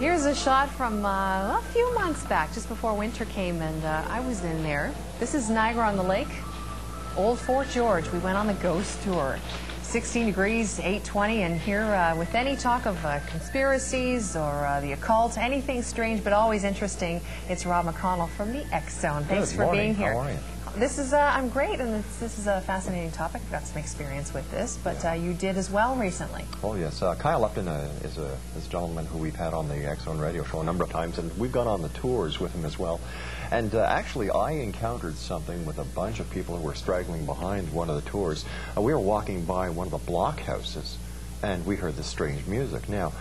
Here's a shot from a few months back, just before winter came, and I was in there. This is Niagara on the Lake, Old Fort George. We went on the ghost tour. 16 degrees, 8:20, and here with any talk of conspiracies or the occult, anything strange but always interesting, it's Rob McConnell from the X Zone. Thanks for being here. How are you? This is, I'm great, and this is a fascinating topic. I've got some experience with this, but you did as well recently. Oh, yes. Kyle Upton is a gentleman who we've had on the X Zone radio show a number of times, and we've gone on the tours with him as well. And actually, I encountered something with a bunch of people who were straggling behind one of the tours. We were walking by one of the blockhouses, and we heard this strange music. Now,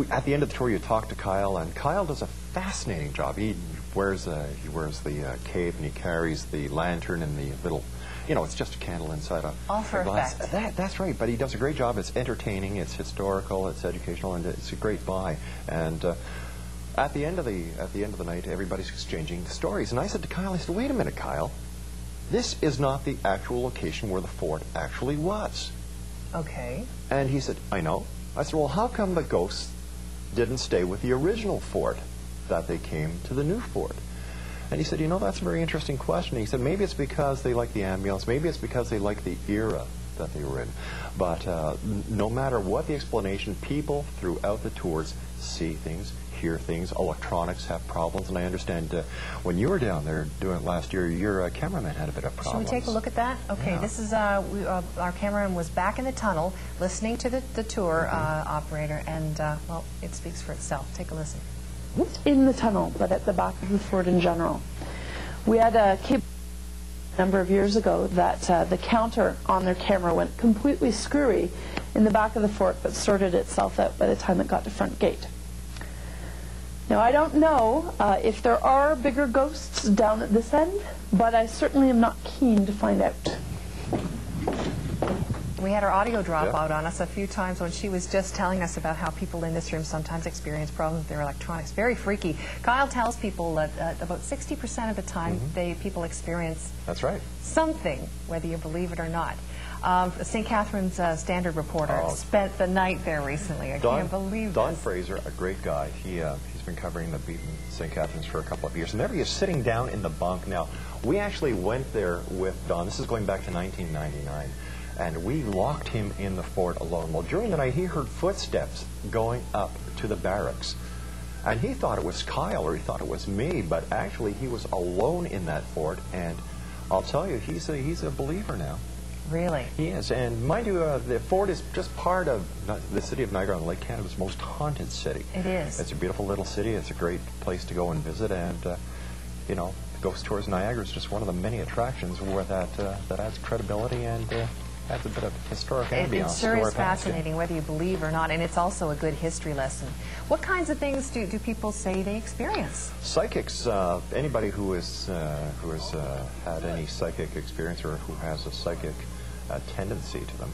at the end of the tour, you talk to Kyle, and Kyle does a fascinating job. He wears the cape, and he carries the lantern and the little, you know, it's just a candle inside a all for glass. Effect. That's right, but he does a great job. It's entertaining, it's historical, it's educational, and it's a great buy. And at the end of the night, everybody's exchanging stories. And I said to Kyle, I said, wait a minute, Kyle, this is not the actual location where the fort actually was. Okay. And he said, I know. I said, well, how come the ghosts didn't stay with the original fort, that they came to the new fort? And he said, you know, that's a very interesting question. He said, maybe it's because they like the ambience, maybe it's because they like the era that they were in. But no matter what the explanation, people throughout the tours see things, hear things. Electronics have problems, and I understand when you were down there doing it last year, your cameraman had a bit of problems. Should we take a look at that? Okay, Yeah. this is our cameraman was back in the tunnel listening to the tour operator, and well, it speaks for itself. Take a listen. In the tunnel, but at the back of the fort in general. We had a cable a number of years ago that the counter on their camera went completely screwy in the back of the fort, but sorted itself out by the time it got to front gate. Now, I don't know if there are bigger ghosts down at this end, but I certainly am not keen to find out. We had our audio drop out on us a few times when she was just telling us about how people in this room sometimes experience problems with their electronics. Very freaky. Kyle tells people that about 60% of the time people experience something, whether you believe it or not. St. Catherine's Standard reporter spent the night there recently. I can't believe Don this. Fraser, a great guy. He's been covering the beat in St. Catherine's for a couple of years. And there he is sitting down in the bunk. Now, we actually went there with Don. This is going back to 1999. And we locked him in the fort alone. Well, during the night, he heard footsteps going up to the barracks. And he thought it was Kyle, or he thought it was me, but actually he was alone in that fort. And I'll tell you, he's a believer now. Really? He is. And mind you, the fort is just part of the city of Niagara on Lake, Canada's most haunted city. It is. It's a beautiful little city. It's a great place to go and visit. And, you know, Ghost Tours Niagara is just one of the many attractions where that adds credibility and adds a bit of historic ambiance. It sure is fascinating, whether you believe or not, and it's also a good history lesson. What kinds of things do people say they experience? Psychics, anybody who has had any psychic experience or who has a psychic tendency to them,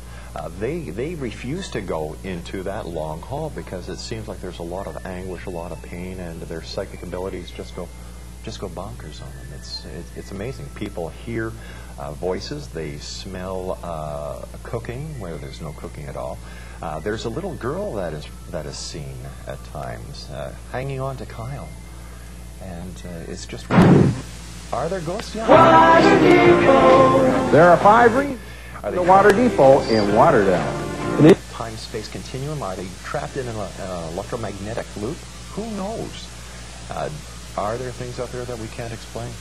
they refuse to go into that long hall because it seems like there's a lot of anguish, a lot of pain, and their psychic abilities just go bonkers on them. It's amazing. People hear voices. They smell cooking where there's no cooking at all. There's a little girl that is seen at times hanging on to Kyle, and it's just. Are there ghosts? Yeah. Water Depot. There are 5 reasons. Are they the Water Depot in Waterdale? Time-space continuum. Are they trapped in an electromagnetic loop? Who knows? Are there things out there that we can't explain?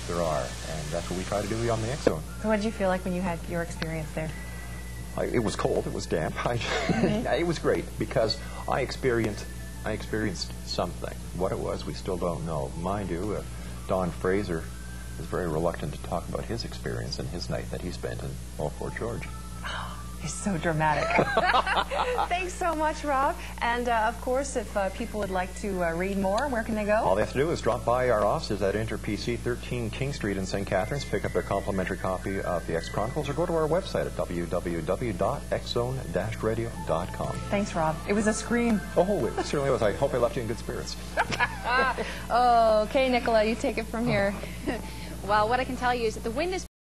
There are, and that's what we try to do on the X Zone. So what did you feel like when you had your experience there? It was cold. It was damp. It was great because I experienced something. What it was, we still don't know. Mind you, Don Fraser is very reluctant to talk about his experience and his night that he spent in Old Fort George. He's so dramatic. Thanks so much, Rob. And, of course, if people would like to read more, where can they go? All they have to do is drop by our offices at InterPC, 13 King Street in St. Catharines, pick up their complimentary copy of the X Chronicles, or go to our website at www.xzone-radio.com. Thanks, Rob. It was a scream. Oh, it certainly was. I hope I left you in good spirits. Okay, Nicola, you take it from here. Well, what I can tell you is that the wind is